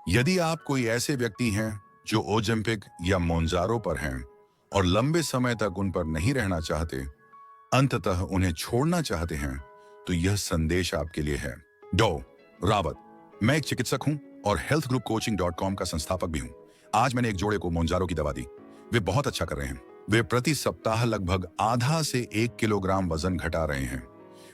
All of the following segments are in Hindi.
यदि आप कोई ऐसे व्यक्ति हैं जो ओलंपिक या मोंजारो पर हैं और लंबे समय तक उन पर नहीं रहना चाहते, अंततः उन्हें छोड़ना चाहते हैं, तो यह संदेश आपके लिए है। डॉ रावत, मैं एक चिकित्सक हूं और healthgroupcoaching.com का संस्थापक भी हूं। आज मैंने एक जोड़े को मोंजारो की दवा दी। वे बहुत अच्छा कर रहे हैं। वे प्रति सप्ताह लगभग आधा से 1 किलोग्राम वजन घटा रहे हैं।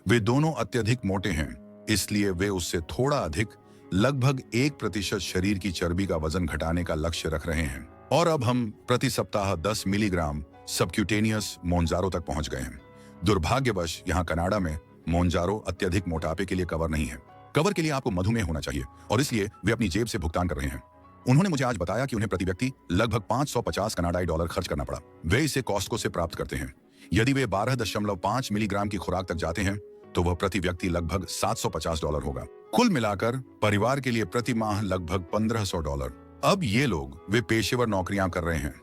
वे दोनों अत्यधिक मोटे हैं, इसलिए वे उससे थोड़ा अधिक, लगभग 1% शरीर की चर्बी का वजन घटाने का लक्ष्य रख रहे हैं। और अब हम प्रति सप्ताह 10 मिलीग्राम सबक्यूटेनियस मोंजारो तक पहुंच गए हैं। दुर्भाग्यवश यहाँ कनाडा में मोंजारो अत्यधिक मोटापे के लिए कवर नहीं है। कवर के लिए आपको मधुमेह होना चाहिए और इसलिए वे अपनी जेब से भुगतान कर रहे हैं। उन्होंने मुझे आज बताया कि उन्हें प्रति व्यक्ति लगभग 550 कनाडाई डॉलर खर्च करना पड़ा। वे इसे कॉस्टको से प्राप्त करते हैं। यदि वे 12.5 मिलीग्राम की खुराक तक जाते हैं तो वह प्रति व्यक्ति लगभग $750 होगा। कुल मिलाकर परिवार के लिए प्रति माह लगभग $1500। अब ये लोग वे पेशेवर नौकरियां कर रहे हैं,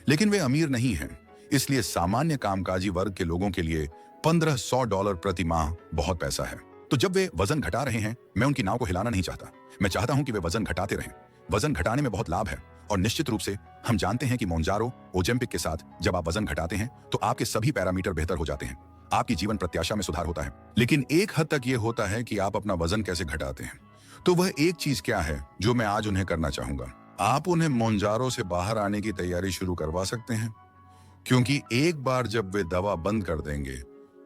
लेकिन वे अमीर नहीं हैं, इसलिए सामान्य कामकाजी वर्ग के लोगों के लिए $1500 प्रति माह बहुत पैसा है। तो जब वे वजन घटा रहे हैं, मैं उनकी नाव को हिलाना नहीं चाहता। मैं चाहता हूं कि वे वजन घटाते रहें। वजन घटाने में बहुत लाभ है और निश्चित रूप से हम जानते हैं कि मोंजारो ओलंपिक के साथ जब आप वजन घटाते हैं तो आपके सभी पैरामीटर बेहतर हो जाते हैं। आपकी जीवन प्रत्याशा में सुधार होता है। लेकिन एक हद तक यह होता है कि आप अपना वजन कैसे घटाते हैं। तो वह एक चीज क्या है जो मैं आज उन्हें करना चाहूंगा। आप उन्हें मोंजारो से बाहर आने की तैयारी शुरू करवा सकते हैं, क्योंकि एक बार जब वे दवा बंद कर देंगे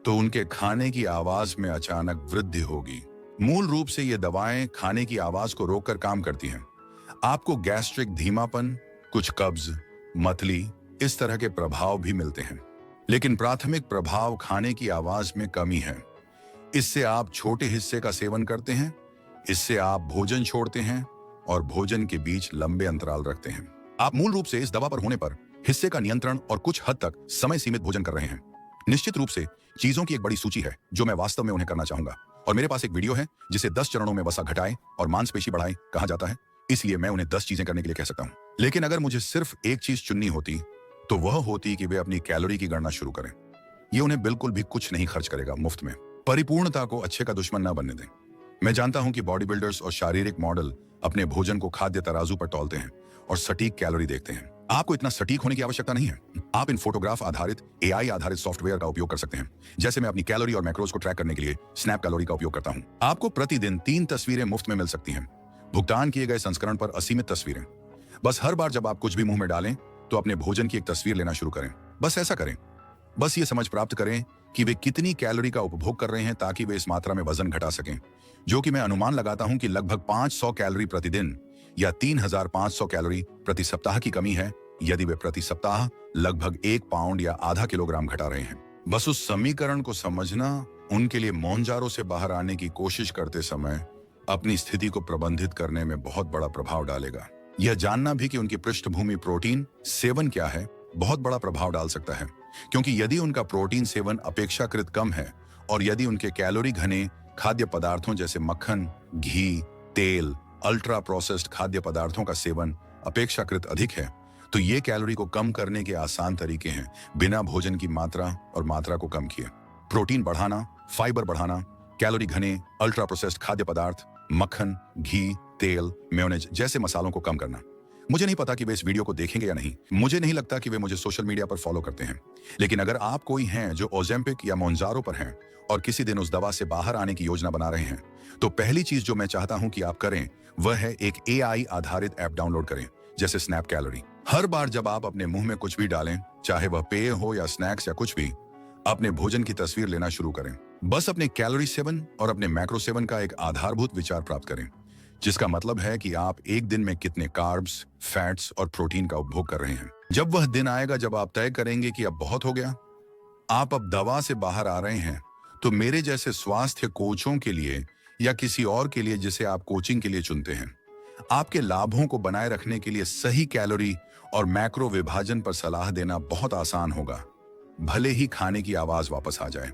तो उनके खाने की आवाज में अचानक वृद्धि होगी। मूल रूप से ये दवाएं खाने की आवाज को रोककर काम करती हैं। आपको गैस्ट्रिक धीमापन, कुछ कब्ज, मतली, इस तरह के प्रभाव भी मिलते हैं। लेकिन प्राथमिक प्रभाव खाने की आवाज में कमी है। इससे आप छोटे हिस्से का सेवन करते हैं, इससे आप भोजन छोड़ते हैं और भोजन के बीच लंबे अंतराल रखते हैं। आप मूल रूप से इस दवा पर होने पर हिस्से का नियंत्रण और कुछ हद तक समय सीमित भोजन कर रहे हैं। निश्चित रूप से चीजों की एक बड़ी सूची है जो मैं वास्तव में उन्हें करना चाहूंगा, और मेरे पास एक वीडियो है जिसे 10 चरणों में वसा घटाए और मांसपेशी बढ़ाए कहा जाता है। इसलिए मैं उन्हें 10 चीजें करने के लिए कह सकता हूं। लेकिन अगर मुझे सिर्फ एक चीज चुननी होती तो वह होती कि वे अपनी कैलोरी की गणना शुरू करें। ये उन्हें बिल्कुल भी कुछ नहीं खर्च करेगा, मुफ्त में। परिपूर्णता को अच्छे का दुश्मन न बनने दें। मैं जानता हूं कि बॉडी बिल्डर्स और शारीरिक मॉडल अपने भोजन को खाद्य तराजू पर तौलते हैं और सटीक कैलोरी देखते हैं। आपको इतना सटीक होने की आवश्यकता नहीं है। आप इन फोटोग्राफ आधारित AI आधारित सॉफ्टवेयर का उपयोग कर सकते हैं। जैसे मैं अपनी कैलोरी और मैक्रोज को ट्रैक करने के लिए स्नैप कैलोरी का उपयोग करता हूं। आपको प्रतिदिन 3 तस्वीरें मुफ्त में मिल सकती हैं। भुगतान किए गए संस्करण पर असीमित तस्वीरें। बस हर बार जब आप कुछ भी मुंह में डालें तो अपने भोजन की एक तस्वीर लेना शुरू करें। बस ऐसा करें। बस ये समझ प्राप्त करें कि वे कितनी कैलोरी का उपभोग कर रहे हैं ताकि वे इस मात्रा में वजन घटा सकें, जो कि मैं अनुमान लगाता हूं कि लगभग 500 कैलोरी प्रतिदिन या 3500 कैलोरी प्रति सप्ताह की कमी है, यदि वे प्रति सप्ताह लगभग 1 पाउंड या आधा किलोग्राम घटा रहे हैं। बस उस समीकरण को समझना उनके लिए मोंजारो से बाहर आने की कोशिश करते समय अपनी स्थिति को प्रबंधित करने में बहुत बड़ा प्रभाव डालेगा। यह जानना भी कि उनकी पृष्ठभूमि प्रोटीन सेवन क्या है बहुत बड़ा प्रभाव डाल सकता है, क्योंकि यदि उनका प्रोटीन सेवन अपेक्षाकृत कम है और यदि उनके कैलोरी घने खाद्य पदार्थों जैसे मक्खन, घी, तेल, अल्ट्रा प्रोसेस्ड खाद्य पदार्थों का सेवन अपेक्षाकृत अधिक है, तो ये कैलोरी को कम करने के आसान तरीके हैं बिना भोजन की मात्रा और मात्रा को कम किए। प्रोटीन बढ़ाना, फाइबर बढ़ाना, कैलोरी घने अल्ट्रा प्रोसेस्ड खाद्य पदार्थ, मक्खन, घी, तेल, मेयोनेज जैसे मसालों को कम करना। मुझे नहीं पता कि वे इस वीडियो को देखेंगे या नहीं। मुझे नहीं लगता कि वे मुझे सोशल मीडिया पर फॉलो करते हैं। लेकिन अगर आप कोई हैं जो ओलंपिक या मोंजारो पर हैं और किसी दिन उस दवा से बाहर आने की योजना बना रहे हैं, तो पहली चीज जो मैं चाहता हूं कि आप करें वह है एक AI आधारित ऐप डाउनलोड करें, जैसे स्नैप कैलोरी। हर बार जब आप अपने मुंह में कुछ भी डालें, चाहे वह पेय हो या स्नैक्स या कुछ भी, अपने भोजन की तस्वीर लेना शुरू करें। बस अपने कैलोरी सेवन और अपने मैक्रो सेवन का एक आधारभूत विचार प्राप्त करें, जिसका मतलब है कि आप एक दिन में कितने कार्ब्स, फैट्स और प्रोटीन का उपभोग कर रहे हैं। जब वह दिन आएगा जब आप तय करेंगे कि अब बहुत हो गया, आप अब दवा से बाहर आ रहे हैं, तो मेरे जैसे स्वास्थ्य कोचों के लिए या किसी और के लिए जिसे आप कोचिंग के लिए चुनते हैं, आपके लाभों को बनाए रखने के लिए सही कैलोरी और मैक्रो विभाजन पर सलाह देना बहुत आसान होगा, भले ही खाने की आवाज वापस आ जाए।